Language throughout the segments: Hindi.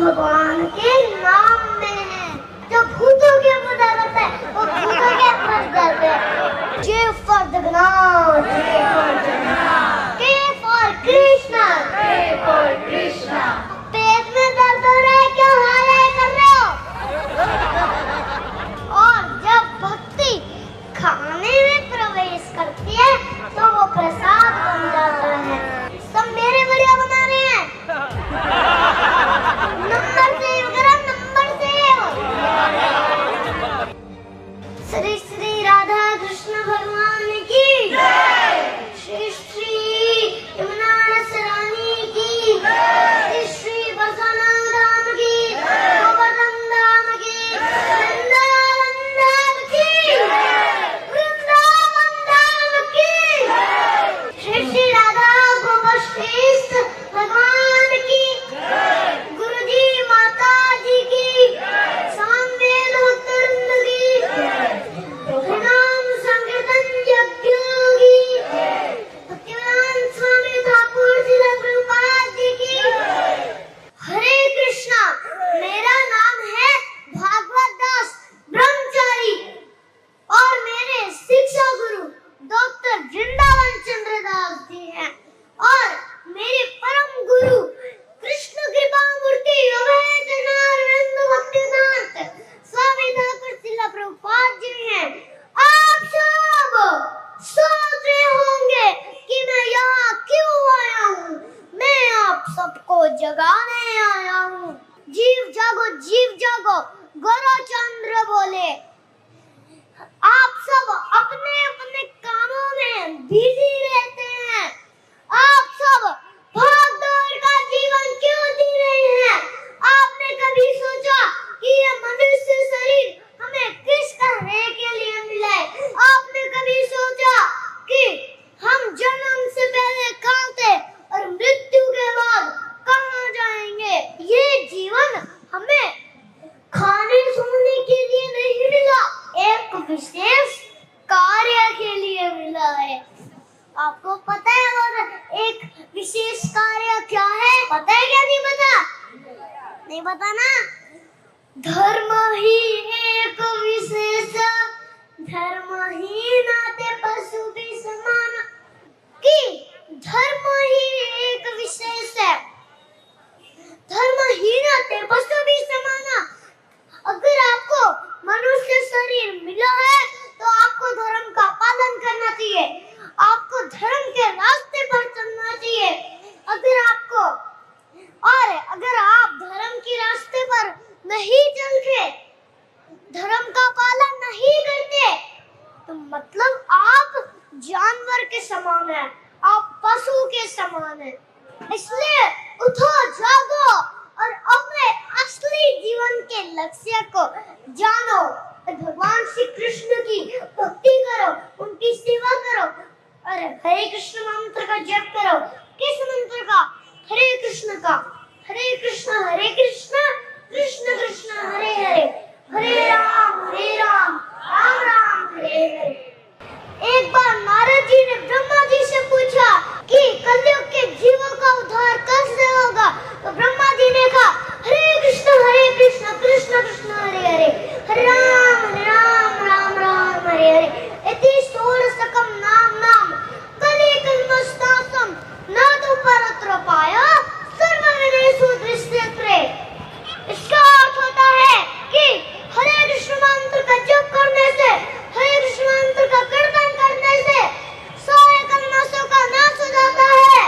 भगवान के नाम में है। जो भूतों के ऊपर रहता है वो भूतों के पास जाते हैं। J for Jagannath, K for Krishna, पेट में दर्द हो रहा है, क्यों हाय कर रहे हो? और जब भक्ति खाने में प्रवेश करती है तो वो प्रसाद बन जाता है। सब मेरे बढ़िया बना रहे हैं। नंबर सेव करो, नंबर सेव। श्री श्री राधा कृष्ण भगवान की जय। श्री श्री यमुना रानी की जय। श्री बसवनाथ धाम की जय। गोवर्धन धाम की जय। वृंदावन धाम की जय। वृंदावन धाम की जय। श्री श्री राधा गोपश्रेष्ठ भगवान की जय। गुरुजी माता जी की जय। सामवेद उत्तरंद की जय। हरिनाम संकीर्तन यज्ञ की जय। भक्तिवेदांत स्वामी ठाकुर जी प्रभुपाद जी की जय। हरे कृष्णा। मेरा नाम है भागवत दास ब्रह्मचारी और मेरे शिक्षा गुरु डॉक्टर वृंदावन चंद्र दास जी हैं और मेरे परम गुरु कृष्ण कृपा मूर्ति अभयचरणानंद भक्तिवेदांत स्वामी ठाकुर शिला प्रभुपाद जी हैं। आप सब सोच रहे होंगे कि मैं यहाँ क्यों आया हूँ। मैं आप सबको जगाने आया हूँ। जीव जागो गौरचंद्र बोले। आप सब अपने अपने कामों में बिजी रहते हैं। आप सब भाग दौड़ का जीवन क्यों जी रहे हैं। आपने कभी सोचा कि ये मनुष्य शरीर हमें किस करने के लिए मिला है। आपने कभी सोचा कि हम जन्म से पहले कहाँ थे और मृत्यु के बाद कहाँ जाएंगे। ये जीवन हमें खाने सोने के लिए नहीं मिला, एक विशेष कार्य के लिए मिला है। आपको पता है वो एक विशेष कार्य क्या है? पता है क्या? नहीं पता? नहीं पता ना। धर्म ही एक विशेष, धर्महीन नाते पशु भी समान। कि धर्म ही एक विशेष है, धर्महीन नाते पशु भी समान। अगर आपको मनुष्य शरीर मिला है तो आपको धर्म का पालन करना चाहिए। आपको धर्म के रास्ते पर चलना चाहिए। अगर आप धर्म के रास्ते पर नहीं चलते, धर्म का पालन नहीं करते तो मतलब आप जानवर के समान हैं, आप पशु के समान हैं। इसलिए उठो, जागो और अपने असली जीवन के लक्ष्य को जानो। भगवान श्री कृष्ण की भक्ति करो, उनकी सेवा करो और हरे कृष्ण मंत्र का जप करो। किस मंत्र का? हरे कृष्ण का। हरे कृष्ण कृष्ण कृष्ण हरे हरे, हरे राम राम राम हरे हरे। एक बार नारद जी ने ब्रह्मा जी से पूछा कि कलयुग के जीवों का उद्धार कैसे होगा। तो ब्रह्मा जी ने कहा हरे कृष्ण कृष्ण कृष्ण हरे हरे, हरे राम राम हरे हरे। इति षोडशकं नाम कलि कल्मषनाशं न तु परत्रपाय सर्वविनेषु दृश्यते। इसका अर्थ होता है कि हरे कृष्ण मंत्र का जप करने से, हरे कृष्ण मंत्र का कीर्तन करने से सारे कल्मषों का नाश हो जाता है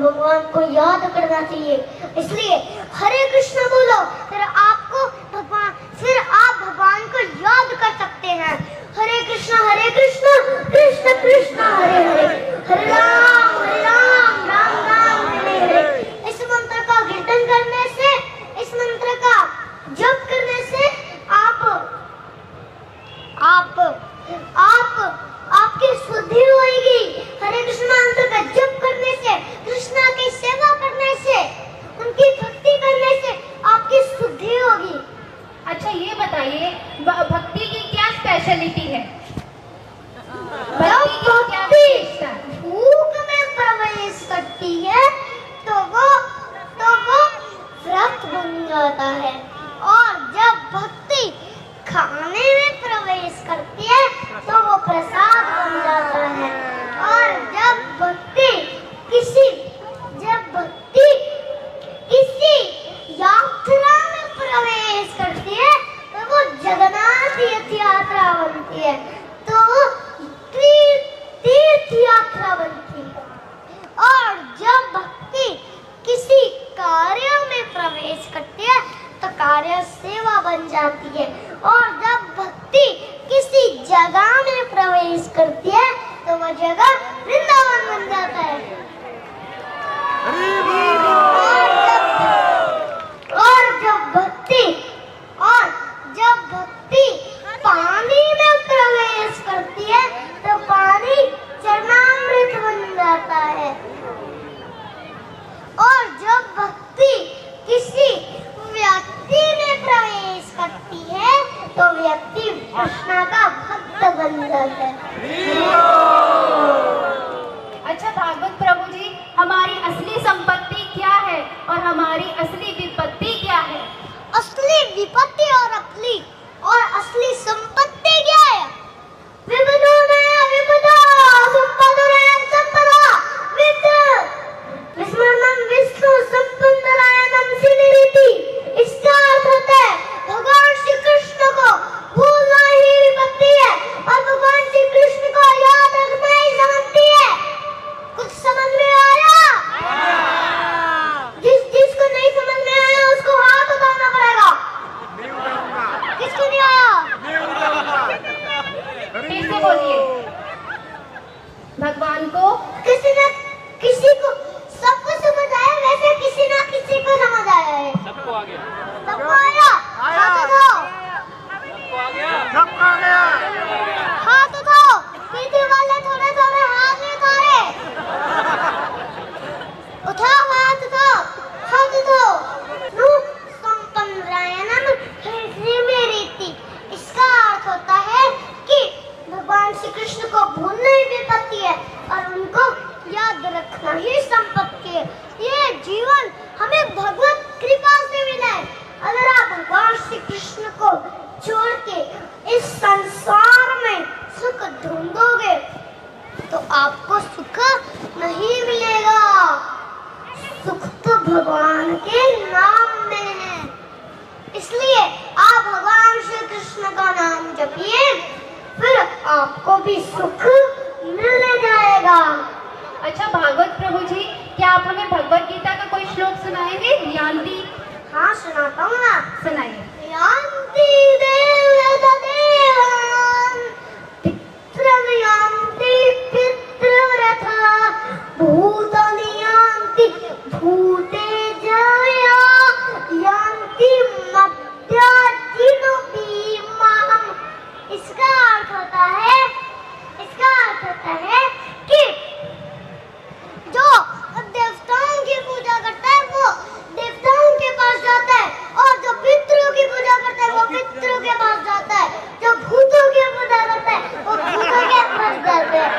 भगवान को याद करना चाहिए। इसलिए हरे कृष्ण बोलो, फिर आप भगवान को याद कर सकते हैं। हरे कृष्ण कृष्ण कृष्ण हरे हरे, हरे राम राम राम हरे हरे। इस मंत्र का कीर्तन करने से, इस मंत्र का जप करने से आपकी शुद्धि होगी। हरे कृष्ण मंत्र का जप करने से, कृष्णा की सेवा करने से, उनकी भक्ति करने से आपकी शुद्धि होगी। अच्छा ये बताइए, भक्ति की क्या स्पेशलिटी है? भक्ति भूख में प्रवेश करती है तो वो व्रत बन जाता है, और जब भक्ति खाने में प्रवेश करती है तो वो प्रसाद बन जाता है, और जब भक्ति किसी यात्रा में प्रवेश करती है तो वो जगन्नाथ तीर्थ यात्रा बनती है, तो वो तीर्थ यात्रा बनती है। और जब भक्ति किसी कार्य में प्रवेश करती है तो कार्य सेवा बन जाती है, और जब भक्ति किसी जगह में प्रवेश करती है तो वह जगह वृंदावन बन जाता है। और जब भक्ति पानी में प्रवेश करती है तो पानी चरणामृत बन जाता है, और जब भक्ति किसी व्यक्ति में प्रवेश करती है तो व्यक्ति कृष्ण का भक्त बन जाता है। अच्छा भागवत प्रभु जी, हमारी असली संपत्ति क्या है और हमारी असली विपत्ति क्या है? असली विपत्ति और असली संपत्ति क्या है? विपदा संपदोनयं संपदा विस्मरणं विष्णु संपन्नरायणं सिनिरिति। इसका अर्थ होता है भगवान श्री कृष्ण को भूलना ही विपत्ति है, और भगवान श्री कृष्ण को याद रखना ही संपत्ति है। कुछ समझ में आया? जिसको नहीं समझ में आया उसको हाथ उठाना पड़ेगा। किसको नहीं आया? फिर से बोलिए। भगवान को किसी को सबको समझ आया, वैसे किसी ना किसी को समझ आया है। सबको आ गया। सबको आया? हाथ उठाओ। सबको आ गया। हाथ उठाओ। पीछे वाले थोड़े हाथ नहीं उठा रहे। उठाओ हाथ, उठाओ हाथ, उठाओ। संपन्नरायणं सिनिरिति। इसका अर्थ होता है कि भगवान श्री कृष्ण को भूलना ही विपत्ति है और उनको याद रखना ही संपत्ति है। ये जीवन हमें भगवत कृपा से मिला है। अगर आप भगवान श्री कृष्ण को छोड़ के इस संसार में सुख ढूंढोगे तो आपको सुख नहीं मिलेगा। सुख तो भगवान के नाम में है, इसलिए आप भगवान श्री कृष्ण का नाम जपिए, फिर आपको भी सुख मिल जाएगा। अच्छा भागवत प्रभु जी, क्या आप हमें भगवत गीता का कोई श्लोक सुनाएंगे? यान्ति। हाँ सुनाता हूँ ना, सुनाइए। यान्ति देवदेवं पितरं यान्ति पितृव्रता भूतानि यान्ति भूतेजया यान्ति मद्याजिनोऽपि माम्। इसका अर्थ होता है कि जो देवताओं की पूजा करता है वो देवताओं के पास जाता है, और जो पितरों की पूजा करता है वो पितरों के पास जाता है, जो भूतों की पूजा करता है वो भूतों के पास जाता है,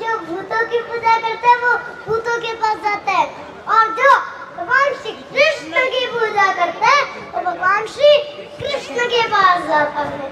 जो भूतों की पूजा करता है वो भूतों के पास जाता है, और जो भगवान श्री कृष्ण की पूजा करता है वो भगवान श्री कृष्ण के पास जाता है।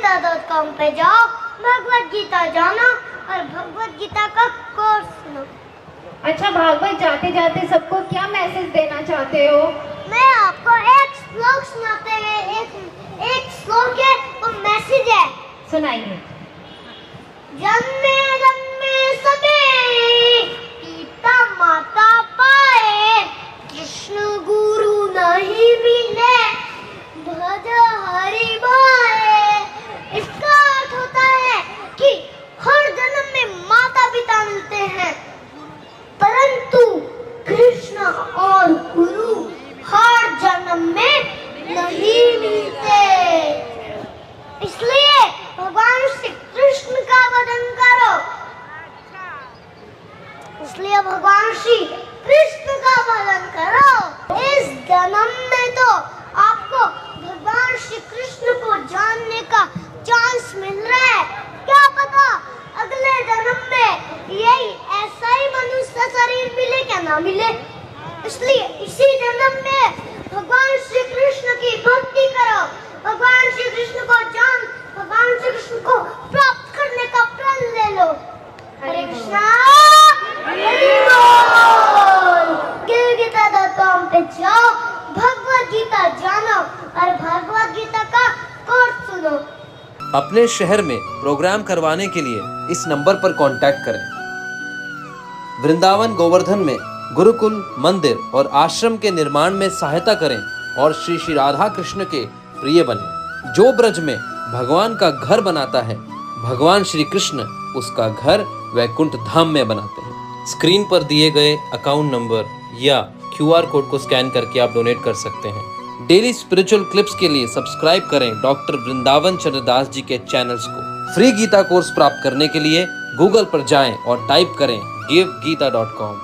श्रीगीता.com पे जाओ, भगवत गीता जानो और भगवत गीता का कोर्स सुनो। अच्छा भागवत जाते जाते सबको क्या मैसेज देना चाहते हो? मैं आपको एक श्लोक सुनाते हुए एक श्लोक है, वो मैसेज है। सुनाइए। जन्मे जन्मे सबे पिता माता पाए, कृष्ण गुरु नहीं मिले, भज हरि भाए। इसका अर्थ होता है कि हर जन्म में माता पिता मिलते हैं, परंतु कृष्ण और गुरु हर जन्म में नहीं मिलते। इसलिए भगवान श्री कृष्ण का भजन करो। इसलिए भगवान श्री कृष्ण का भजन करो। इस जन्म में तो आपको भगवान श्री कृष्ण को जानने का चांस मिल रहा है, क्या पता अगले जन्म में यही ऐसा ही मनुष्य शरीर मिले क्या ना मिले। इसलिए इसी जन्म में भगवान श्री कृष्ण की भक्ति करो, भगवान श्री कृष्ण को जान, भगवान श्री कृष्ण को प्राप्त करने का प्रण ले लो। हरे कृष्णा, हरि बोल। गीता.com पे जाओ, भगवत गीता जानो और भगवत गीता का कोर्स सुनो। अपने शहर में प्रोग्राम करवाने के लिए इस नंबर पर कांटेक्ट करें। वृंदावन गोवर्धन में गुरुकुल, मंदिर और आश्रम के निर्माण में सहायता करें और श्री श्री राधा कृष्ण के प्रिय बने। जो ब्रज में भगवान का घर बनाता है, भगवान श्री कृष्ण उसका घर वैकुंठ धाम में बनाते हैं। स्क्रीन पर दिए गए अकाउंट नंबर या QR कोड को स्कैन करके आप डोनेट कर सकते हैं। डेली स्पिरिचुअल क्लिप्स के लिए सब्सक्राइब करें डॉक्टर वृंदावन चंद्रदास जी के चैनल्स को। फ्री गीता कोर्स प्राप्त करने के लिए गूगल पर जाएं और टाइप करें givegita.com।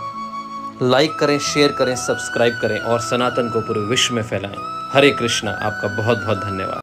लाइक करें, शेयर करें, सब्सक्राइब करें और सनातन को पूरे विश्व में फैलाएं। हरे कृष्णा। आपका बहुत बहुत धन्यवाद।